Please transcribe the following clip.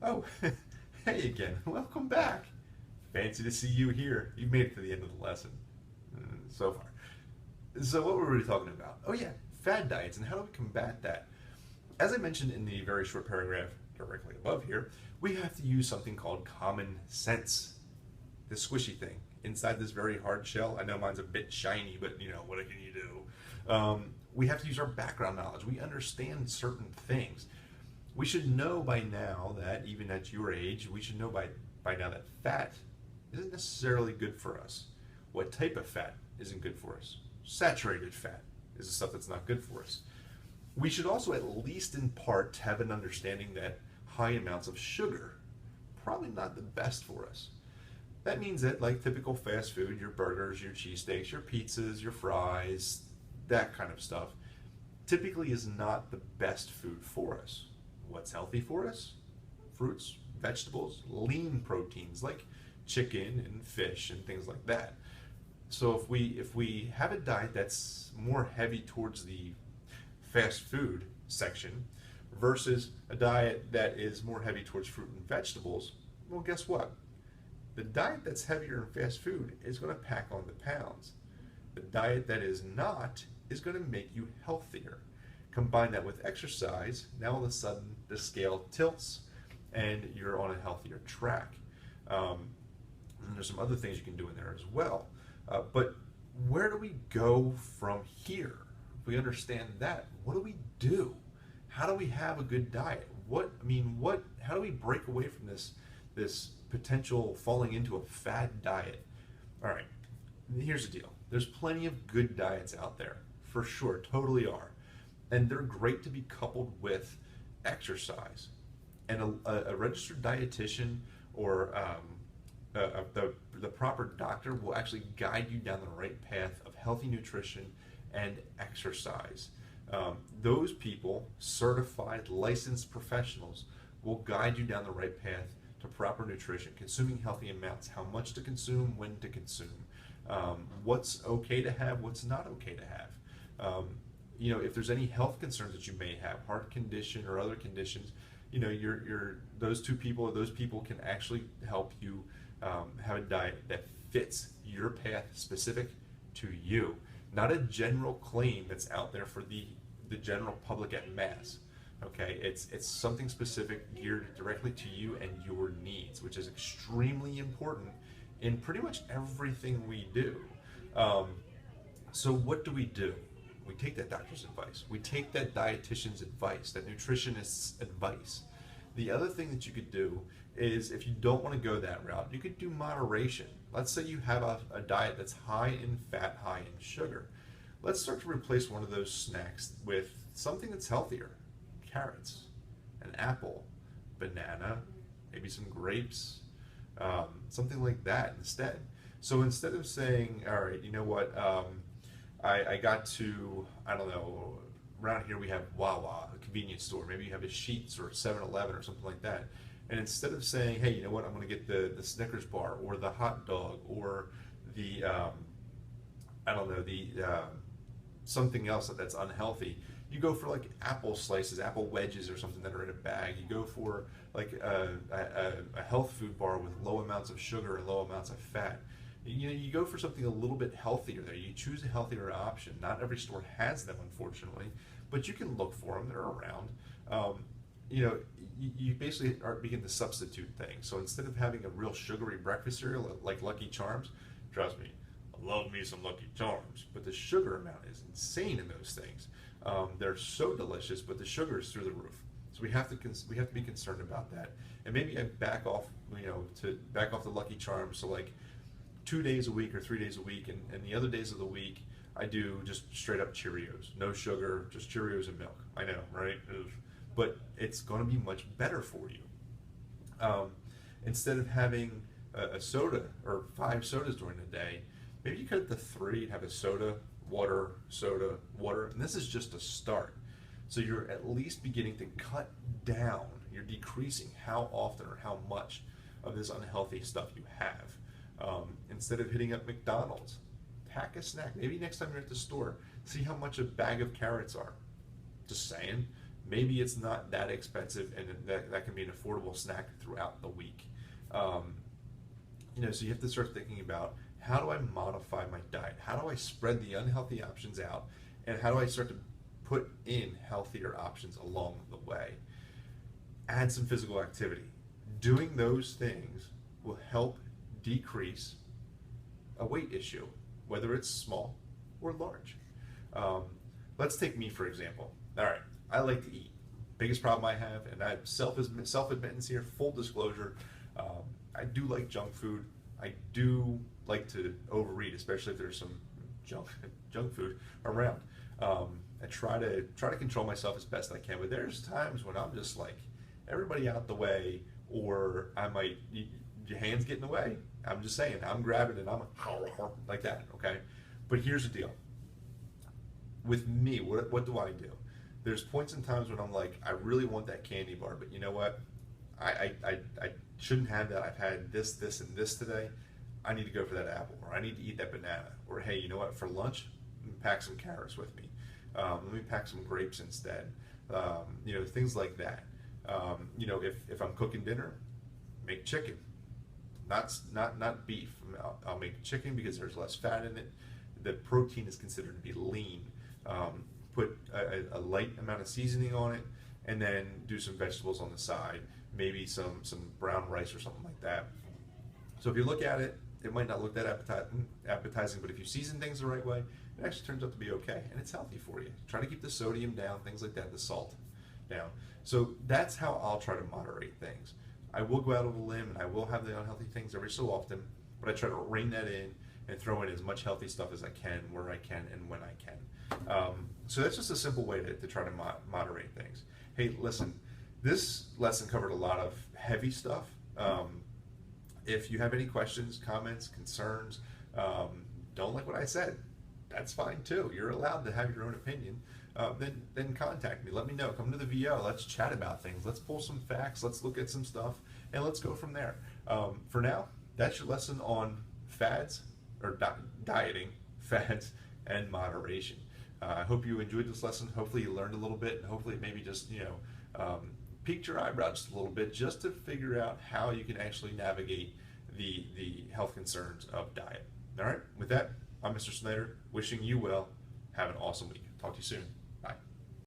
Oh, hey again. Welcome back. Fancy to see you here. You made it to the end of the lesson so far. So, what were we talking about? Oh, yeah, fad diets and how do we combat that? As I mentioned in the very short paragraph directly above here, we have to use something called common sense. The squishy thing inside this very hard shell. I know mine's a bit shiny, but what can you do? We have to use our background knowledge. We understand certain things. We should know by now that, even at your age, we should know by now that fat isn't necessarily good for us. What type of fat isn't good for us? Saturated fat is the stuff that's not good for us. We should also, at least in part, have an understanding that high amounts of sugar probably not the best for us. That means that, like typical fast food, your burgers, your cheesesteaks, your pizzas, your fries, that kind of stuff, typically is not the best food for us. What's healthy for us? Fruits, vegetables, lean proteins like chicken and fish and things like that. So if we have a diet that's more heavy towards the fast food section versus a diet that is more heavy towards fruit and vegetables, well, guess what? The diet that's heavier in fast food is going to pack on the pounds. The diet that is not is going to make you healthier. Combine that with exercise, now all of a sudden the scale tilts and you're on a healthier track. And there's some other things you can do in there as well. But where do we go from here? If we understand that, what do we do? How do we have a good diet? How do we break away from this potential falling into a fad diet? All right, here's the deal. There's plenty of good diets out there, for sure, totally are. And they're great to be coupled with exercise. And a registered dietitian or the proper doctor will actually guide you down the right path of healthy nutrition and exercise. Those people, certified, licensed professionals, will guide you down the right path to proper nutrition, consuming healthy amounts, how much to consume, when to consume, what's okay to have, what's not okay to have. If there's any health concerns that you may have, heart condition or other conditions, those people can actually help you have a diet that fits your path specific to you, not a general claim that's out there for the general public at mass. Okay, it's something specific geared directly to you and your needs, which is extremely important in pretty much everything we do. So what do? We take that doctor's advice. We take that dietitian's advice, that nutritionist's advice. The other thing that you could do is, if you don't want to go that route, you could do moderation. Let's say you have a diet that's high in fat, high in sugar. Let's start to replace one of those snacks with something that's healthier. Carrots, an apple, banana, maybe some grapes, something like that instead. So instead of saying, all right, you know what, I got to, I don't know, around here we have Wawa, a convenience store. Maybe you have a Sheetz or 7-Eleven or something like that. And instead of saying, hey, you know what, I'm going to get the Snickers bar or the hot dog or the, I don't know, the something else that's unhealthy, you go for like apple slices, apple wedges or something that are in a bag. You go for like a health food bar with low amounts of sugar and low amounts of fat. You go for something a little bit healthier there. You choose a healthier option. Not every store has them, unfortunately, but you can look for them. They're around. You basically begin to substitute things. So instead of having a real sugary breakfast cereal like Lucky Charms, trust me, I love me some Lucky Charms, but the sugar amount is insane in those things. They're so delicious, but the sugar is through the roof. So we have to be concerned about that. And maybe I back off the Lucky Charms. So like 2 days a week or 3 days a week, and the other days of the week I do just straight up Cheerios, no sugar, just Cheerios and milk. I know, right? Ugh. But it's going to be much better for you. Instead of having a soda or 5 sodas during the day, maybe you cut it to 3 and have a soda, water, and this is just a start. So you're at least beginning to cut down. You're decreasing how often or how much of this unhealthy stuff you have. Instead of hitting up McDonald's, pack a snack. Maybe next time you're at the store, see how much a bag of carrots are. Just saying. Maybe it's not that expensive, and that can be an affordable snack throughout the week. Um, so you have to start thinking about, how do I modify my diet? How do I spread the unhealthy options out? And how do I start to put in healthier options along the way? Add some physical activity. Doing those things will help decrease a weight issue, whether it's small or large. Um, let's take me for example. All right, I like to eat. Biggest problem I have, and I have self-admittance here, full disclosure, I do like junk food. I do like to overeat, especially if there's some junk food around. I try to control myself as best I can, but there's times when I'm just like, everybody out the way, or I might, your hands get in the way. I'm just saying, I'm grabbing it, I'm like that, okay? But here's the deal. With me, what do I do? There's points and times when I'm like, I really want that candy bar, but you know what? I shouldn't have that. I've had this, and this today. I need to go for that apple, or I need to eat that banana, or hey, you know what? For lunch, pack some carrots with me. Let me pack some grapes instead. Things like that. If I'm cooking dinner, make chicken, not beef. I'll make chicken because there's less fat in it. The protein is considered to be lean. Put a light amount of seasoning on it, and then do some vegetables on the side, maybe some brown rice or something like that. So if you look at it, it might not look that appetizing, but if you season things the right way, it actually turns out to be okay, and it's healthy for you. Try to keep the sodium down, things like that, the salt down. So that's how I'll try to moderate things. I will go out on a limb, and I will have the unhealthy things every so often, but I try to rein that in and throw in as much healthy stuff as I can, where I can, and when I can. So that's just a simple way to try to moderate things. Hey, listen, this lesson covered a lot of heavy stuff. If you have any questions, comments, concerns, don't like what I said, that's fine too. You're allowed to have your own opinion. Then contact me. Let me know. Come to the VO. Let's chat about things. Let's pull some facts. Let's look at some stuff, and let's go from there. For now, that's your lesson on fads, or dieting, fads, and moderation. I hope you enjoyed this lesson. Hopefully you learned a little bit, and hopefully it maybe just piqued your eyebrows just a little bit, just to figure out how you can actually navigate the health concerns of diet. All right, with that, I'm Mr. Snyder, wishing you well. Have an awesome week. Talk to you soon.